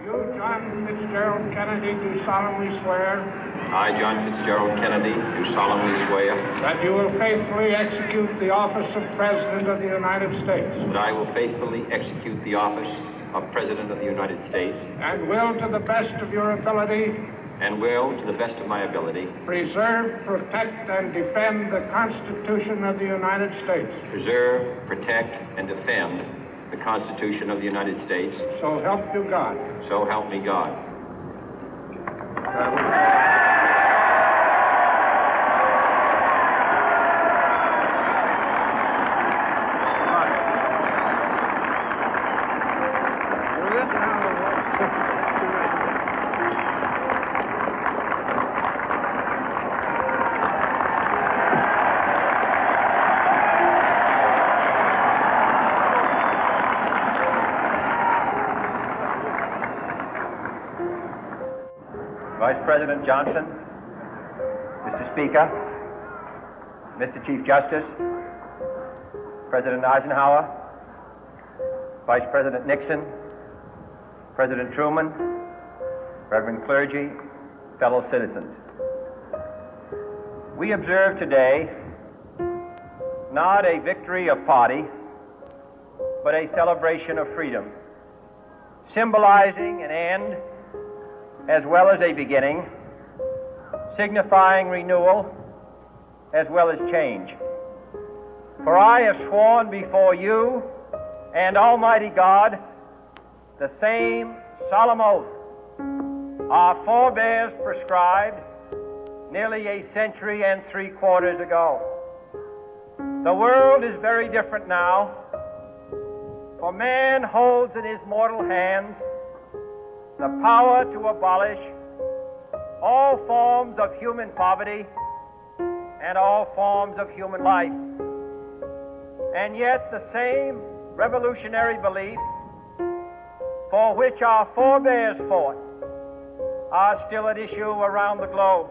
You, John Fitzgerald Kennedy, do solemnly swear. I, John Fitzgerald Kennedy, do solemnly swear. That you will faithfully execute the office of President of the United States. That I will faithfully execute the office of President of the United States. And will, to the best of your ability. And will, to the best of my ability. Preserve, protect, and defend the Constitution of the United States. Preserve, protect, and defend the Constitution of the United States. So help you God. So help me God. Vice President Johnson, Mr. Speaker, Mr. Chief Justice, President Eisenhower, Vice President Nixon, President Truman, Reverend clergy, fellow citizens. We observe today not a victory of party, but a celebration of freedom, symbolizing an end as well as a beginning, signifying renewal as well as change. For I have sworn before you and Almighty God the same solemn oath our forebears prescribed nearly a century and 3/4 ago. The world is very different now, for man holds in his mortal hands the power to abolish all forms of human poverty and all forms of human life. And yet the same revolutionary beliefs for which our forebears fought are still at issue around the globe.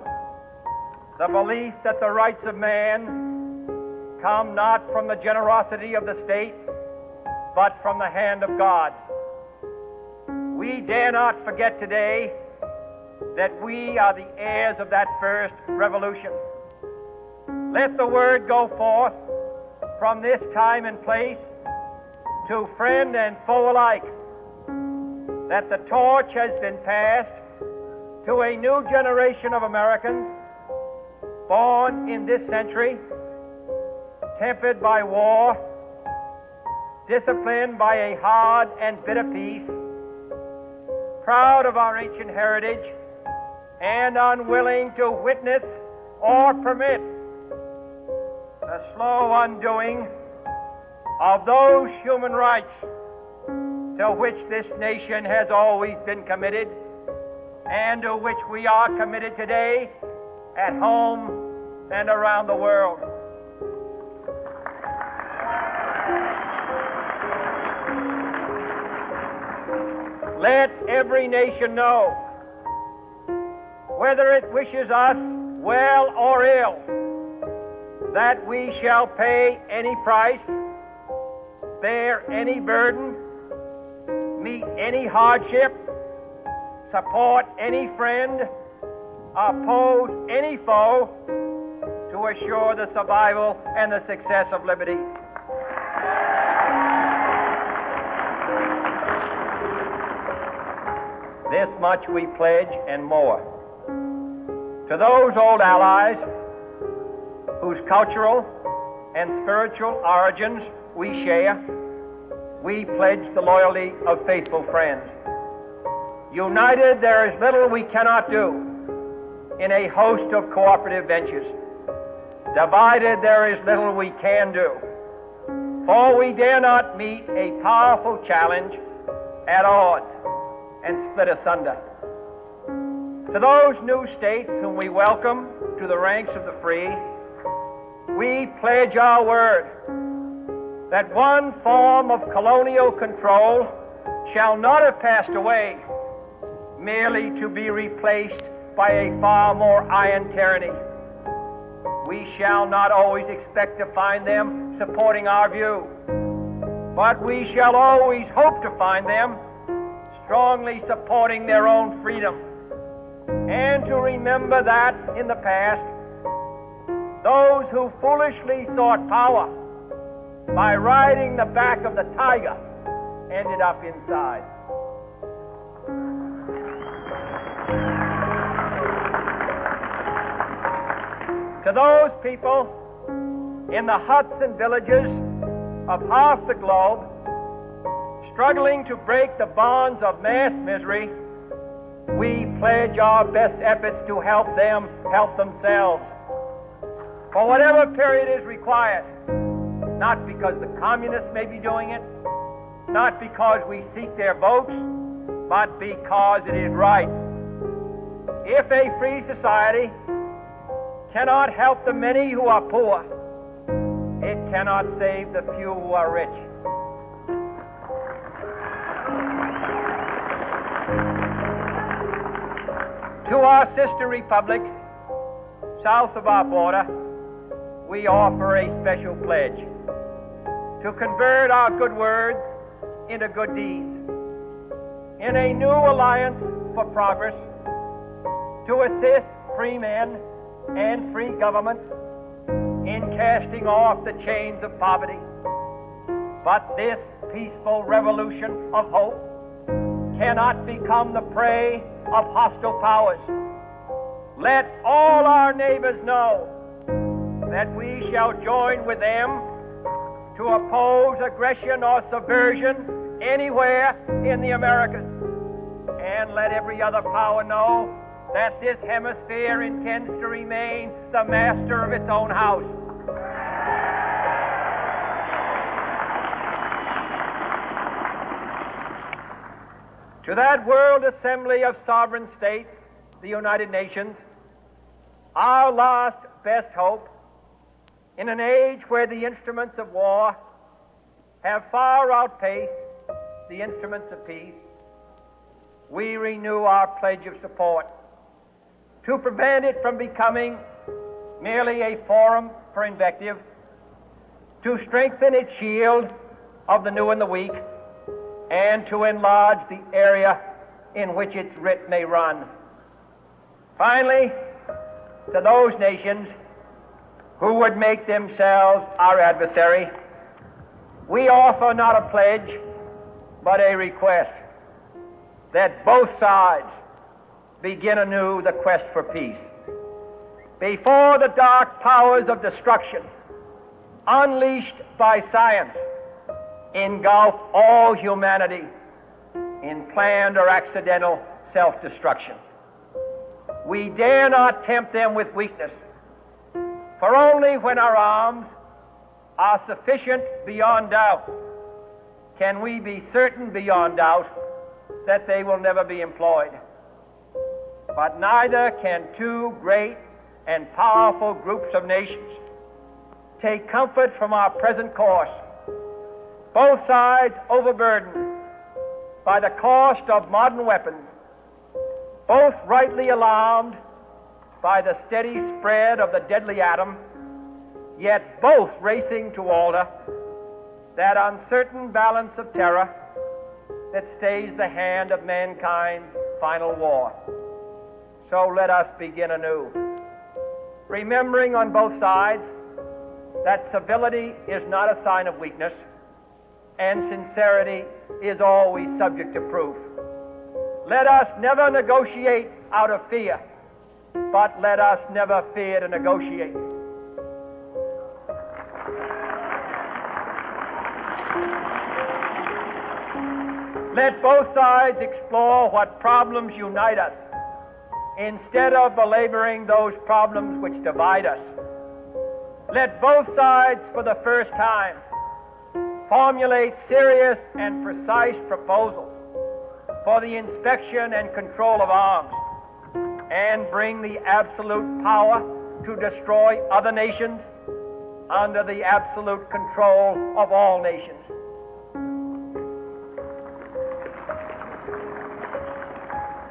The belief that the rights of man come not from the generosity of the state, but from the hand of God. We dare not forget today that we are the heirs of that first revolution. Let the word go forth from this time and place to friend and foe alike that the torch has been passed to a new generation of Americans born in this century, tempered by war, disciplined by a hard and bitter peace, proud of our ancient heritage, and unwilling to witness or permit the slow undoing of those human rights to which this nation has always been committed and to which we are committed today at home and around the world. Let every nation know, whether it wishes us well or ill, that we shall pay any price, bear any burden, meet any hardship, support any friend, oppose any foe to assure the survival and the success of liberty. This much we pledge and more. To those old allies whose cultural and spiritual origins we share, we pledge the loyalty of faithful friends. United, there is little we cannot do in a host of cooperative ventures. Divided, there is little we can do, for we dare not meet a powerful challenge at odds and split asunder. To those new states whom we welcome to the ranks of the free, we pledge our word that one form of colonial control shall not have passed away, merely to be replaced by a far more iron tyranny. We shall not always expect to find them supporting our view, but we shall always hope to find them strongly supporting their own freedom, and to remember that in the past, those who foolishly sought power by riding the back of the tiger ended up inside. To those people in the huts and villages of half the globe struggling to break the bonds of mass misery, we pledge our best efforts to help them help themselves for whatever period is required, not because the communists may be doing it, not because we seek their votes, but because it is right. If a free society cannot help the many who are poor, it cannot save the few who are rich. To our sister republics south of our border, we offer a special pledge to convert our good words into good deeds in a new alliance for progress, to assist free men and free governments in casting off the chains of poverty. But this peaceful revolution of hope cannot become the prey of hostile powers. Let all our neighbors know that we shall join with them to oppose aggression or subversion anywhere in the Americas. And let every other power know that this hemisphere intends to remain the master of its own house. To that World Assembly of Sovereign States, the United Nations, our last best hope, in an age where the instruments of war have far outpaced the instruments of peace, we renew our pledge of support to prevent it from becoming merely a forum for invective, to strengthen its shield of the new and the weak, and to enlarge the area in which its writ may run. Finally, to those nations who would make themselves our adversary, we offer not a pledge, but a request that both sides begin anew the quest for peace. Before the dark powers of destruction, unleashed by science, engulf all humanity in planned or accidental self-destruction, we dare not tempt them with weakness, for only when our arms are sufficient beyond doubt can we be certain beyond doubt that they will never be employed. But neither can two great and powerful groups of nations take comfort from our present course, both sides overburdened by the cost of modern weapons, both rightly alarmed by the steady spread of the deadly atom, yet both racing to alter that uncertain balance of terror that stays the hand of mankind's final war. So let us begin anew, remembering on both sides that civility is not a sign of weakness, and sincerity is always subject to proof. Let us never negotiate out of fear, but let us never fear to negotiate. Let both sides explore what problems unite us, instead of belaboring those problems which divide us. Let both sides, for the first time, formulate serious and precise proposals for the inspection and control of arms, and bring the absolute power to destroy other nations under the absolute control of all nations.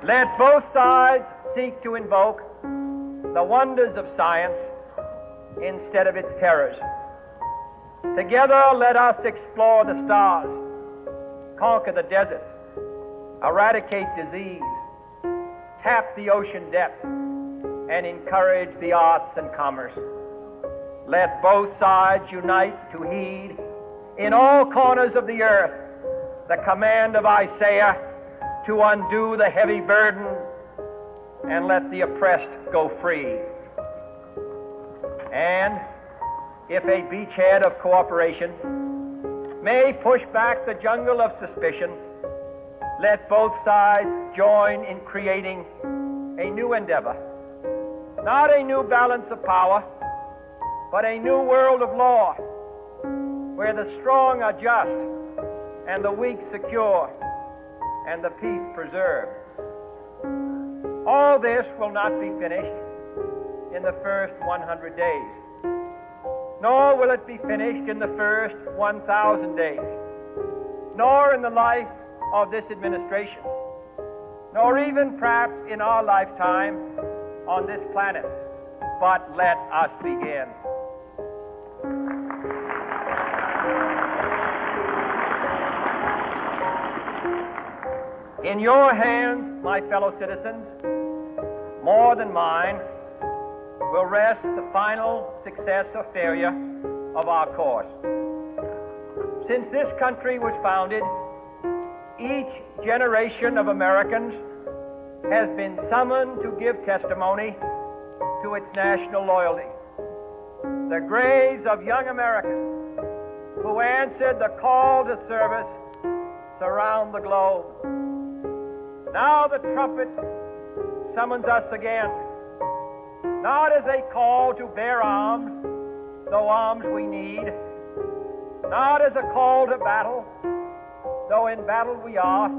Let both sides seek to invoke the wonders of science instead of its terrors. Together, let us explore the stars, conquer the deserts, eradicate disease, tap the ocean depths, and encourage the arts and commerce. Let both sides unite to heed in all corners of the earth the command of Isaiah to undo the heavy burden and let the oppressed go free. And if a beachhead of cooperation may push back the jungle of suspicion, let both sides join in creating a new endeavor, not a new balance of power, but a new world of law, where the strong are just and the weak secure and the peace preserved. All this will not be finished in the first 100 days, nor will it be finished in the first 1,000 days, nor in the life of this administration, nor even perhaps in our lifetime on this planet. But let us begin. In your hands, my fellow citizens, more than mine, will rest the final success or failure of our course. Since this country was founded, each generation of Americans has been summoned to give testimony to its national loyalty. The graves of young Americans who answered the call to service surround the globe. Now the trumpet summons us again, not as a call to bear arms, though arms we need, not as a call to battle, though in battle we are,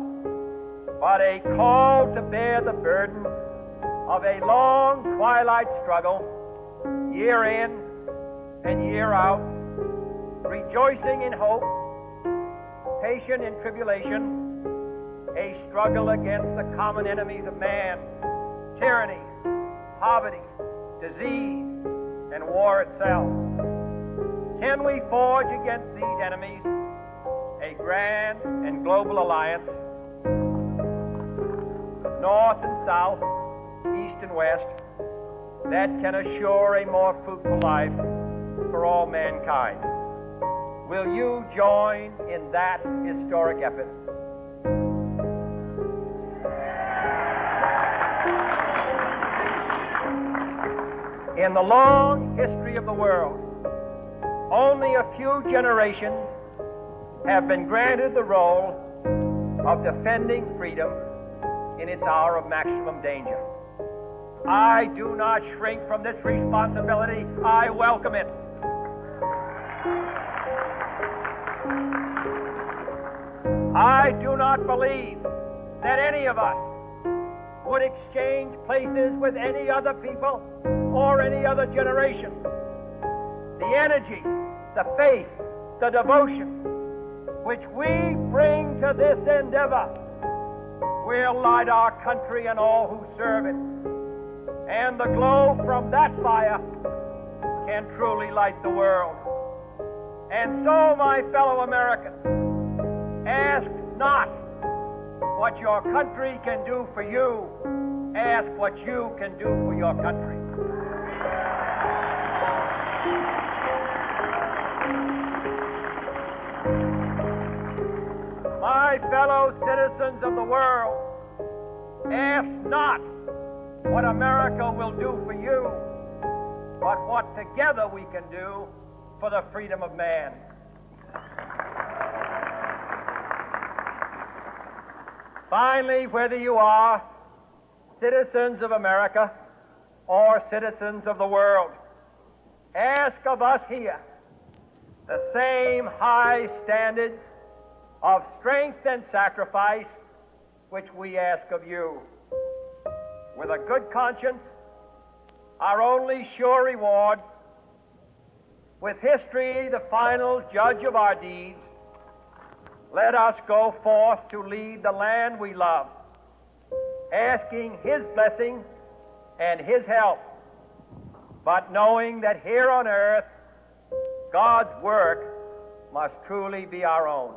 but a call to bear the burden of a long twilight struggle, year in and year out, rejoicing in hope, patient in tribulation, a struggle against the common enemies of man, tyranny, poverty, disease, and war itself. Can we forge against these enemies a grand and global alliance, north and south, east and west, that can assure a more fruitful life for all mankind? Will you join in that historic effort? In the long history of the world, only a few generations have been granted the role of defending freedom in its hour of maximum danger. I do not shrink from this responsibility. I welcome it. I do not believe that any of us would exchange places with any other people or any other generation. The energy, the faith, the devotion which we bring to this endeavor will light our country and all who serve it. And the glow from that fire can truly light the world. And so, my fellow Americans, ask not what your country can do for you. Ask what you can do for your country. My fellow citizens of the world, ask not what America will do for you, but what together we can do for the freedom of man. Finally, whether you are citizens of America or citizens of the world, ask of us here the same high standards of strength and sacrifice which we ask of you. With a good conscience, our only sure reward, with history the final judge of our deeds, let us go forth to lead the land we love, asking His blessing and His help, but knowing that here on earth, God's work must truly be our own.